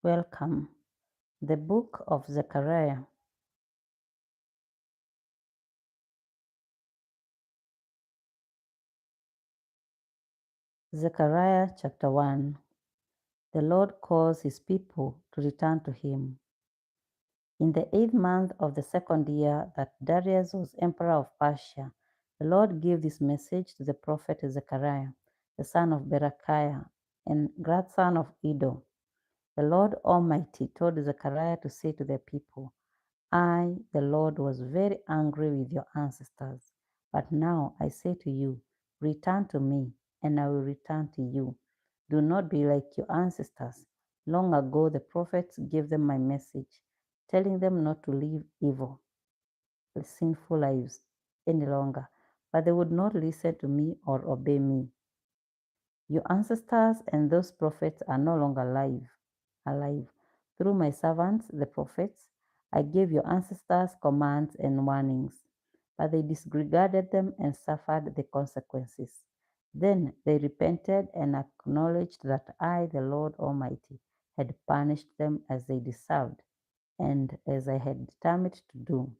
Welcome. The book of Zechariah. Zechariah chapter 1. The Lord calls his people to return to him. In the 8th month of the second year that Darius was emperor of Persia, the Lord gave this message to the prophet Zechariah, the son of Berechiah, and grandson of Iddo. The Lord Almighty told Zechariah to say to the people, I, the Lord, was very angry with your ancestors. But now I say to you, return to me, and I will return to you. Do not be like your ancestors. Long ago, the prophets gave them my message, telling them not to live evil, sinful lives any longer. But they would not listen to me or obey me. Your ancestors and those prophets are no longer alive. Through my servants, the prophets, I gave your ancestors commands and warnings, but they disregarded them and suffered the consequences. Then they repented and acknowledged that I, the Lord Almighty, had punished them as they deserved and as I had determined to do.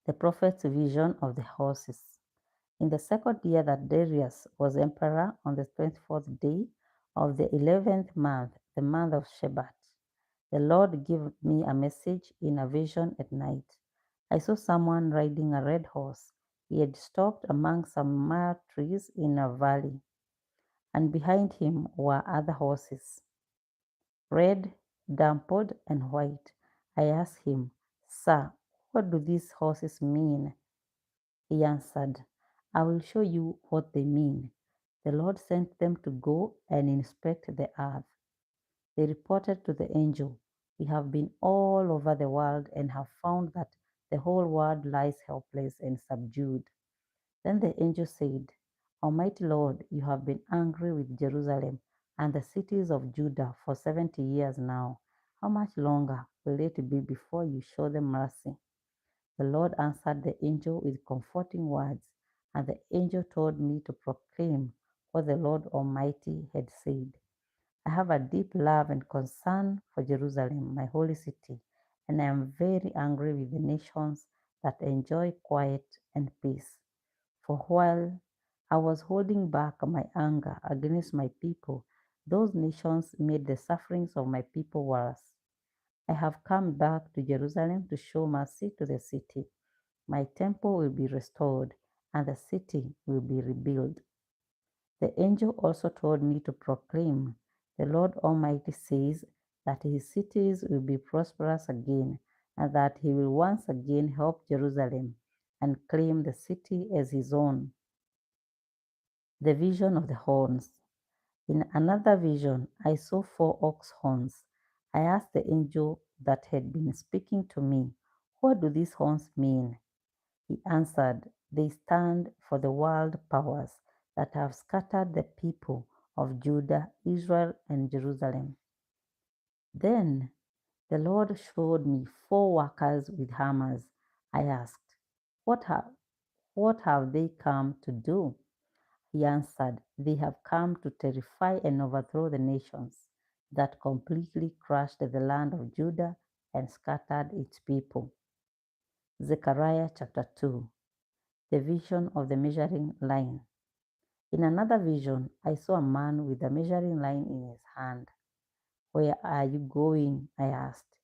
The prophet's vision of the horses. In the second year that Darius was emperor, on the 24th day of the 11th month, the month of Shebat, the Lord gave me a message in a vision at night. I saw someone riding a red horse. He had stopped among some myrtle trees in a valley, and behind him were other horses, red, dappled, and white. I asked him, Sir, what do these horses mean? He answered, I will show you what they mean. The Lord sent them to go and inspect the earth. They reported to the angel, We have been all over the world and have found that the whole world lies helpless and subdued. Then the angel said, Almighty Lord, you have been angry with Jerusalem and the cities of Judah for 70 years now. How much longer will it be before you show them mercy? The Lord answered the angel with comforting words, and the angel told me to proclaim what the Lord Almighty had said. I have a deep love and concern for Jerusalem, my holy city, and I am very angry with the nations that enjoy quiet and peace. For while I was holding back my anger against my people, those nations made the sufferings of my people worse. I have come back to Jerusalem to show mercy to the city. My temple will be restored, and the city will be rebuilt. The angel also told me to proclaim, The Lord Almighty says that his cities will be prosperous again, and that he will once again help Jerusalem and claim the city as his own. The vision of the horns. In another vision, I saw 4 ox horns. I asked the angel that had been speaking to me, What do these horns mean? He answered, They stand for the world powers that have scattered the people of Judah, Israel, and Jerusalem. Then the Lord showed me 4 workers with hammers. I asked, what have they come to do? He answered, They have come to terrify and overthrow the nations that completely crushed the land of Judah and scattered its people. Zechariah chapter 2. The vision of the measuring line. In another vision, I saw a man with a measuring line in his hand. Where are you going? I asked.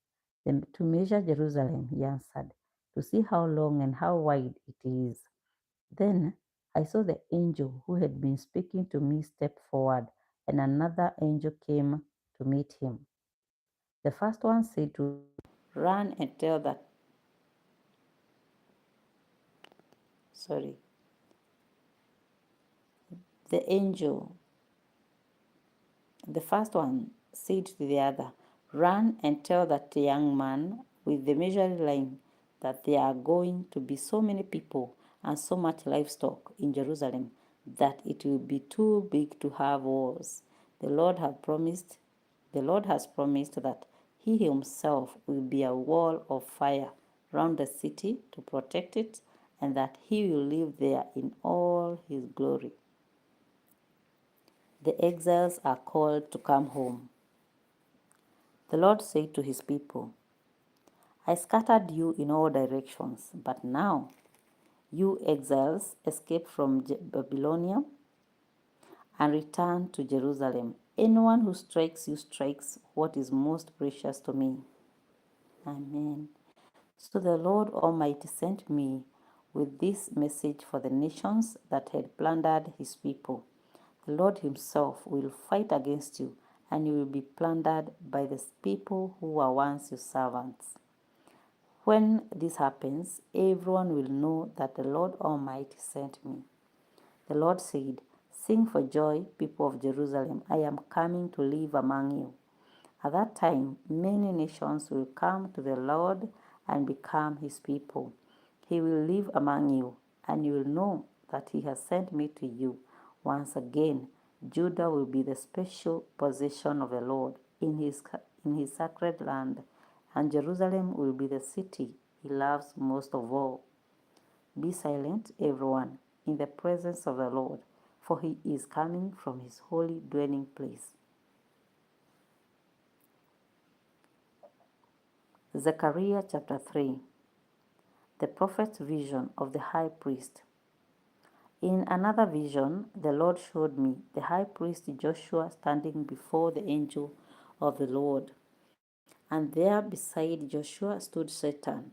To measure Jerusalem, he answered, to see how long and how wide it is. Then I saw the angel who had been speaking to me step forward, and another angel came to meet him. The first one said to run and tell that, sorry, the angel The first one said to the other, Run and tell that young man with the measuring line that there are going to be so many people and so much livestock in Jerusalem that it will be too big to have walls. The Lord has promised that he himself will be a wall of fire round the city to protect it, and that he will live there in all his glory. The exiles are called to come home. The Lord said to his people, I scattered you in all directions, but now, you exiles, escape from Babylonia and return to Jerusalem. Anyone who strikes you strikes what is most precious to me. Amen. So the Lord Almighty sent me with this message for the nations that had plundered his people. The Lord himself will fight against you, and you will be plundered by the people who were once your servants. When this happens, everyone will know that the Lord Almighty sent me. The Lord said, Sing for joy, people of Jerusalem. I am coming to live among you. At that time, many nations will come to the Lord and become his people. He will live among you, and you will know that he has sent me to you. Once again, Judah will be the special possession of the Lord in his sacred land, and Jerusalem will be the city he loves most of all. Be silent, everyone, in the presence of the Lord, for he is coming from his holy dwelling place. Zechariah chapter 3. The prophet's vision of the high priest. In another vision, the Lord showed me the high priest Joshua standing before the angel of the Lord. And there beside Joshua stood Satan,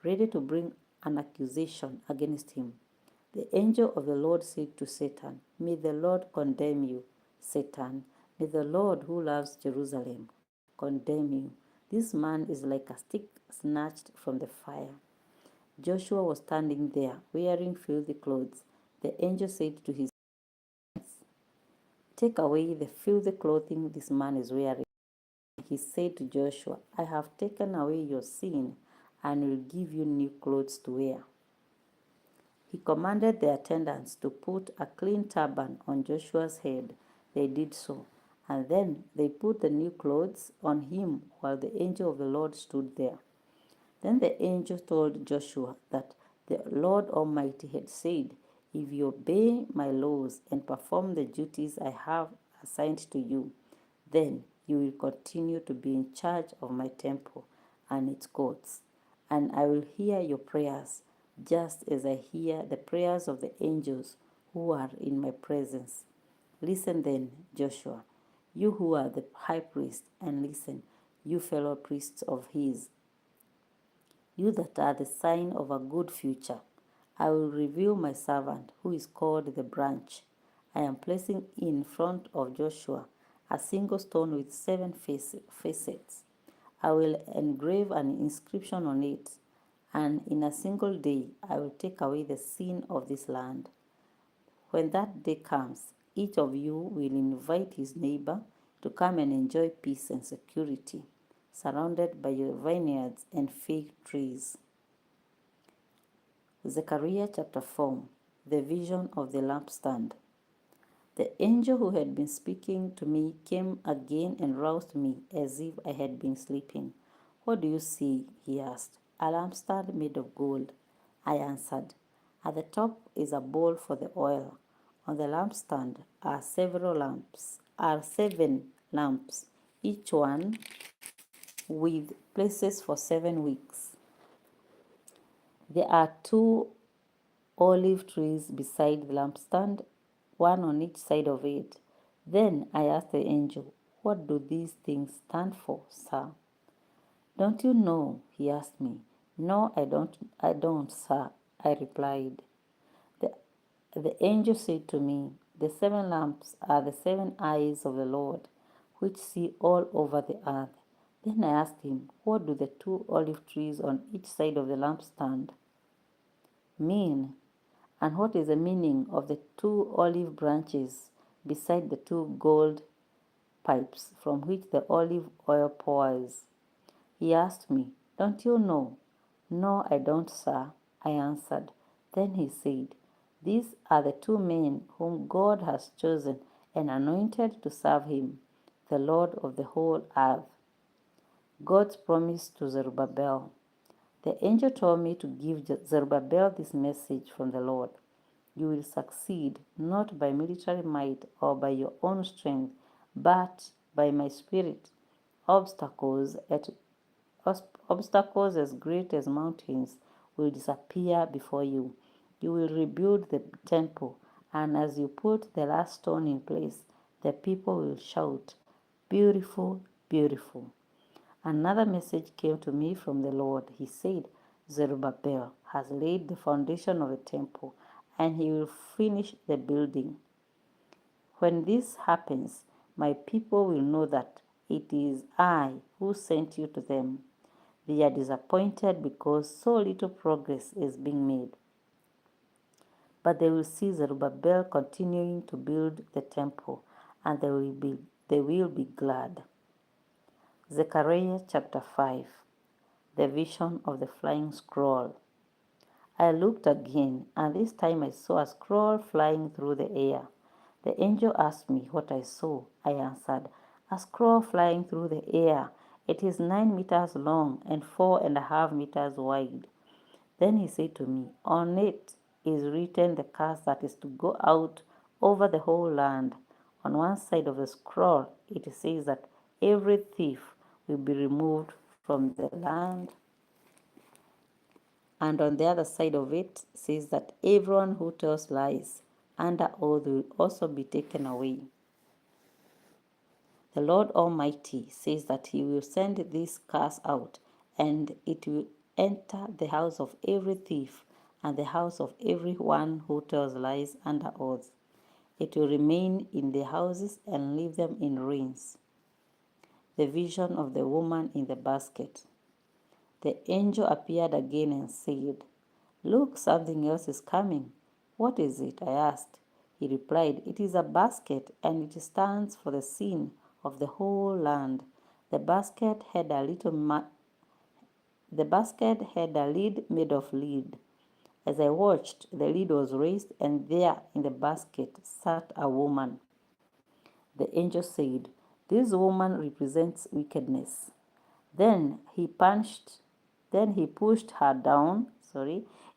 ready to bring an accusation against him. The angel of the Lord said to Satan, May the Lord condemn you, Satan. May the Lord who loves Jerusalem condemn you. This man is like a stick snatched from the fire. Joshua was standing there, wearing filthy clothes. The angel said to his friends, Take away the filthy clothing this man is wearing. He said to Joshua, I have taken away your sin and will give you new clothes to wear. He commanded the attendants to put a clean turban on Joshua's head. They did so, and then they put the new clothes on him while the angel of the Lord stood there. Then the angel told Joshua that the Lord Almighty had said, If you obey my laws and perform the duties I have assigned to you, then you will continue to be in charge of my temple and its courts, and I will hear your prayers, just as I hear the prayers of the angels who are in my presence. Listen then, Joshua, you who are the high priest, and listen, you fellow priests of his, you that are the sign of a good future. I will reveal my servant, who is called the branch. I am placing in front of Joshua a single stone with 7 facets. I will engrave an inscription on it, and in a single day I will take away the sin of this land. When that day comes, each of you will invite his neighbor to come and enjoy peace and security, surrounded by your vineyards and fig trees. Zechariah chapter 4. The vision of the lampstand. The angel who had been speaking to me came again and roused me as if I had been sleeping. What do you see? He asked. A lampstand made of gold, I answered. At the top is a bowl for the oil. On the lampstand are seven lamps, each one with places for 7 wicks. There are 2 olive trees beside the lampstand, one on each side of it. Then I asked the angel, What do these things stand for, sir? Don't you know? He asked me. No, I don't, sir, I replied. The angel said to me, The 7 lamps are the 7 eyes of the Lord, which see all over the earth. Then I asked him, What do the 2 olive trees on each side of the lampstand mean? And what is the meaning of the 2 olive branches beside the 2 gold pipes from which the olive oil pours? He asked me, Don't you know? No, I don't, sir, I answered. Then he said, These are the 2 men whom God has chosen and anointed to serve him, the Lord of the whole earth. God's promise to Zerubbabel. The angel told me to give Zerubbabel this message from the Lord. You will succeed not by military might or by your own strength, but by my spirit, obstacles at obstacles as great as mountains will disappear before you. You will rebuild the temple, and as you put the last stone in place, the people will shout, "Beautiful, beautiful." Another message came to me from the Lord. He said, "Zerubbabel has laid the foundation of the temple, and he will finish the building. When this happens, my people will know that it is I who sent you to them. They are disappointed because so little progress is being made. But they will see Zerubbabel continuing to build the temple, and they will be glad." Zechariah chapter 5. The vision of the flying scroll. I looked again, and this time I saw a scroll flying through the air. The angel asked me what I saw. I answered, "A scroll flying through the air. It is 9 meters long and 4.5 meters wide." Then he said to me, "On it is written the curse that is to go out over the whole land." On one side of the scroll, it says that every thief will be removed from the land, and on the other side of it says that everyone who tells lies under oath will also be taken away. The Lord Almighty says that he will send this curse out, and it will enter the house of every thief and the house of every one who tells lies under oath. It will remain in their houses and leave them in ruins. The vision of the woman in the basket. The angel appeared again and said, "Look, something else is coming." "What is it?" I asked. He replied, "It is a basket, and it stands for the sin of the whole land." The basket had a lid made of lead. As I watched, the lid was raised, and there in the basket sat a woman. The angel said, "This woman represents wickedness." Then he pushed her down,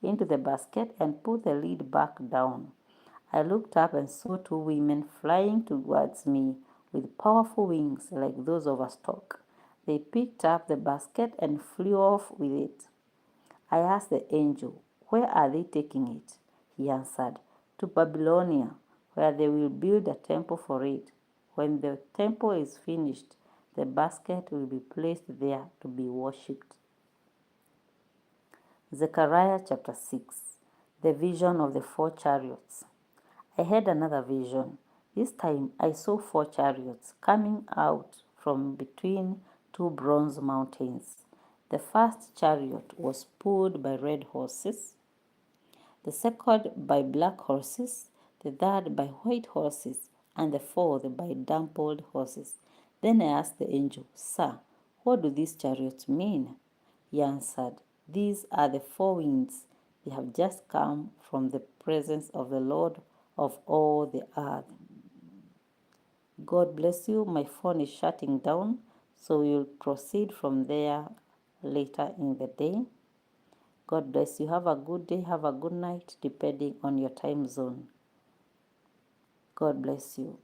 into the basket and put the lid back down. I looked up and saw two women flying towards me with powerful wings like those of a stork. They picked up the basket and flew off with it. I asked the angel, "Where are they taking it?" He answered, "To Babylonia, where they will build a temple for it. When the temple is finished, the basket will be placed there to be worshipped." Zechariah chapter 6. The vision of the four chariots. I had another vision. This time I saw four chariots coming out from between two bronze mountains. The first chariot was pulled by red horses, the second by black horses, the third by white horses, and the fourth by dappled horses. Then I asked the angel, "Sir, what do these chariots mean?" He answered, "These are the four winds. They have just come from the presence of the Lord of all the earth." God bless you. My phone is shutting down, so we'll proceed from there later in the day. God bless you. Have a good day. Have a good night, depending on your time zone. God bless you.